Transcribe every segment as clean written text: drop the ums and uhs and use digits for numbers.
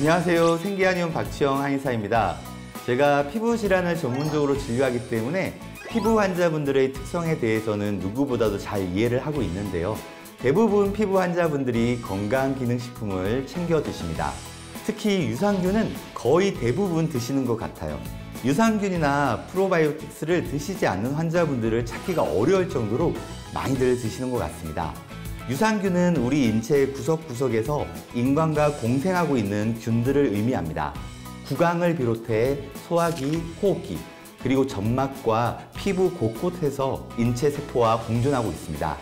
안녕하세요. 생기한의원 박지영 한의사입니다. 제가 피부 질환을 전문적으로 진료하기 때문에 피부 환자분들의 특성에 대해서는 누구보다도 잘 이해를 하고 있는데요. 대부분 피부 환자분들이 건강기능식품을 챙겨 드십니다. 특히 유산균은 거의 대부분 드시는 것 같아요. 유산균이나 프로바이오틱스를 드시지 않는 환자분들을 찾기가 어려울 정도로 많이들 드시는 것 같습니다. 유산균은 우리 인체 구석구석에서 인간과 공생하고 있는 균들을 의미합니다. 구강을 비롯해 소화기, 호흡기, 그리고 점막과 피부 곳곳에서 인체 세포와 공존하고 있습니다.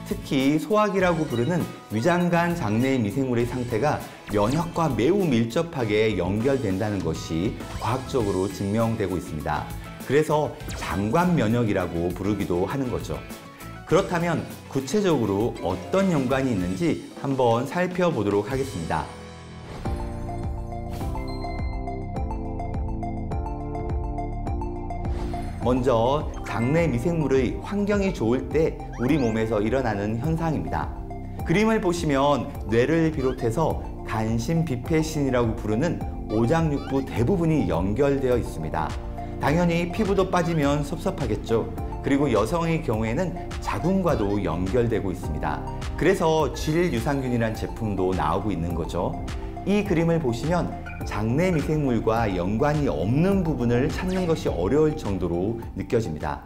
특히 소화기라고 부르는 위장관 장내 미생물의 상태가 면역과 매우 밀접하게 연결된다는 것이 과학적으로 증명되고 있습니다. 그래서 장관 면역이라고 부르기도 하는 거죠. 그렇다면 구체적으로 어떤 연관이 있는지 한번 살펴보도록 하겠습니다. 먼저 장내 미생물의 환경이 좋을 때 우리 몸에서 일어나는 현상입니다. 그림을 보시면 뇌를 비롯해서 간신비폐신이라고 부르는 오장육부 대부분이 연결되어 있습니다. 당연히 피부도 빠지면 섭섭하겠죠. 그리고 여성의 경우에는 자궁과도 연결되고 있습니다. 그래서 질유산균이라는 제품도 나오고 있는 거죠. 이 그림을 보시면 장내 미생물과 연관이 없는 부분을 찾는 것이 어려울 정도로 느껴집니다.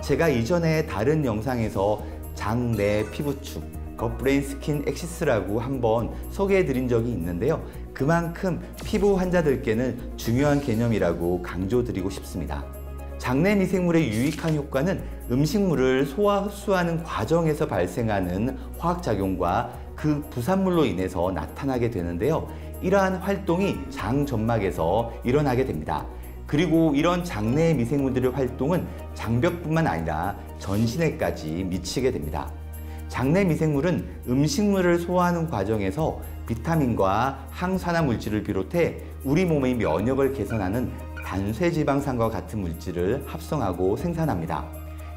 제가 이전에 다른 영상에서 장내 피부축, 겉브레인 스킨 액시스라고 한번 소개해 드린 적이 있는데요. 그만큼 피부 환자들께는 중요한 개념이라고 강조드리고 싶습니다. 장내 미생물의 유익한 효과는 음식물을 소화 흡수하는 과정에서 발생하는 화학작용과 그 부산물로 인해서 나타나게 되는데요. 이러한 활동이 장 점막에서 일어나게 됩니다. 그리고 이런 장내 미생물들의 활동은 장벽뿐만 아니라 전신에까지 미치게 됩니다. 장내 미생물은 음식물을 소화하는 과정에서 비타민과 항산화 물질을 비롯해 우리 몸의 면역을 개선하는 단쇄지방산과 같은 물질을 합성하고 생산합니다.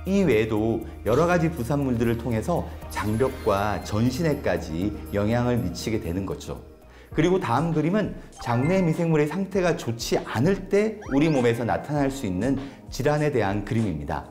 이 외에도 여러 가지 부산물들을 통해서 장벽과 전신에까지 영향을 미치게 되는 거죠. 그리고 다음 그림은 장내 미생물의 상태가 좋지 않을 때 우리 몸에서 나타날 수 있는 질환에 대한 그림입니다.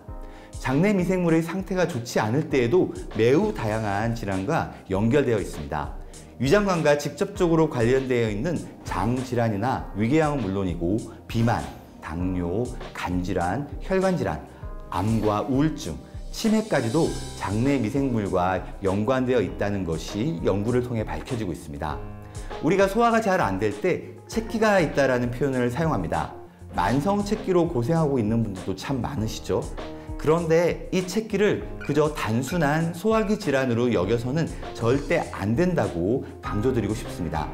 장내 미생물의 상태가 좋지 않을 때에도 매우 다양한 질환과 연결되어 있습니다. 위장관과 직접적으로 관련되어 있는 장질환이나 위궤양은 물론이고 비만, 당뇨, 간질환, 혈관질환, 암과 우울증, 치매까지도 장내 미생물과 연관되어 있다는 것이 연구를 통해 밝혀지고 있습니다. 우리가 소화가 잘 안 될 때 체기가 있다는 표현을 사용합니다. 만성 체기로 고생하고 있는 분들도 참 많으시죠? 그런데 이 체기를 그저 단순한 소화기 질환으로 여겨서는 절대 안 된다고 강조드리고 싶습니다.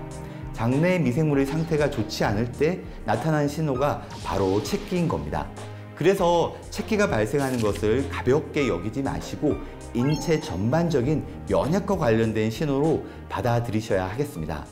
장내 미생물의 상태가 좋지 않을 때 나타나는 신호가 바로 체기인 겁니다. 그래서 체기가 발생하는 것을 가볍게 여기지 마시고 인체 전반적인 면역과 관련된 신호로 받아들이셔야 하겠습니다.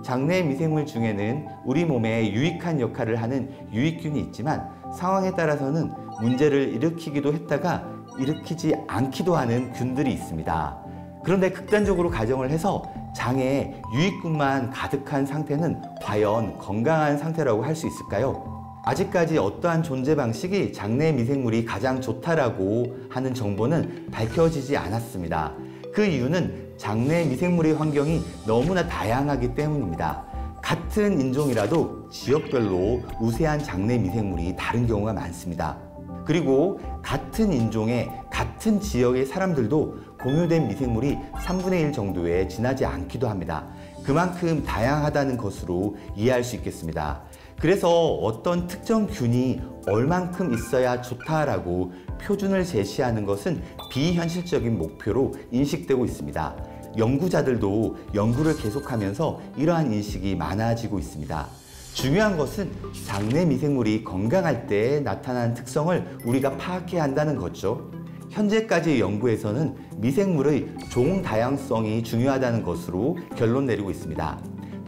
장내 미생물 중에는 우리 몸에 유익한 역할을 하는 유익균이 있지만 상황에 따라서는 문제를 일으키기도 했다가 일으키지 않기도 하는 균들이 있습니다. 그런데 극단적으로 가정을 해서 장에 유익균만 가득한 상태는 과연 건강한 상태라고 할 수 있을까요? 아직까지 어떠한 존재 방식이 장내 미생물이 가장 좋다라고 하는 정보는 밝혀지지 않았습니다. 그 이유는 장내 미생물의 환경이 너무나 다양하기 때문입니다. 같은 인종이라도 지역별로 우세한 장내 미생물이 다른 경우가 많습니다. 그리고 같은 인종의 같은 지역의 사람들도 공유된 미생물이 3분의 1 정도에 지나지 않기도 합니다. 그만큼 다양하다는 것으로 이해할 수 있겠습니다. 그래서 어떤 특정 균이 얼만큼 있어야 좋다라고 표준을 제시하는 것은 비현실적인 목표로 인식되고 있습니다. 연구자들도 연구를 계속하면서 이러한 인식이 많아지고 있습니다. 중요한 것은 장내 미생물이 건강할 때 나타나는 특성을 우리가 파악해야 한다는 거죠. 현재까지의 연구에서는 미생물의 종 다양성이 중요하다는 것으로 결론 내리고 있습니다.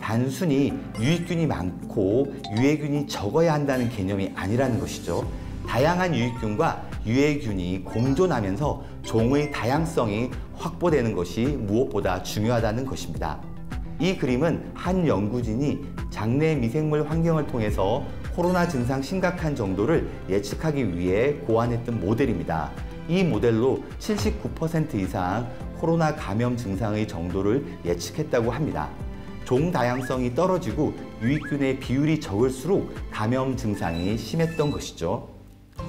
단순히 유익균이 많고 유해균이 적어야 한다는 개념이 아니라는 것이죠. 다양한 유익균과 유해균이 공존하면서 종의 다양성이 확보되는 것이 무엇보다 중요하다는 것입니다. 이 그림은 한 연구진이 장내 미생물 환경을 통해서 코로나 증상 심각한 정도를 예측하기 위해 고안했던 모델입니다. 이 모델로 79% 이상 코로나 감염 증상의 정도를 예측했다고 합니다. 종 다양성이 떨어지고 유익균의 비율이 적을수록 감염 증상이 심했던 것이죠.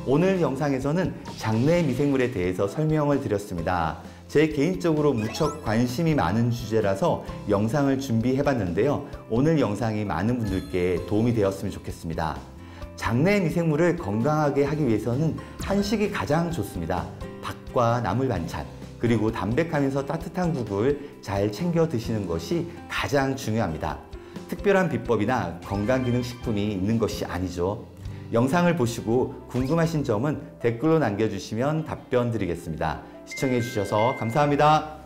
오늘 영상에서는 장내 미생물에 대해서 설명을 드렸습니다. 제 개인적으로 무척 관심이 많은 주제라서 영상을 준비해봤는데요. 오늘 영상이 많은 분들께 도움이 되었으면 좋겠습니다. 장내 미생물을 건강하게 하기 위해서는 한식이 가장 좋습니다. 밥과 나물 반찬, 그리고 담백하면서 따뜻한 국을 잘 챙겨 드시는 것이 가장 중요합니다. 특별한 비법이나 건강기능식품이 있는 것이 아니죠. 영상을 보시고 궁금하신 점은 댓글로 남겨주시면 답변 드리겠습니다. 시청해 주셔서 감사합니다.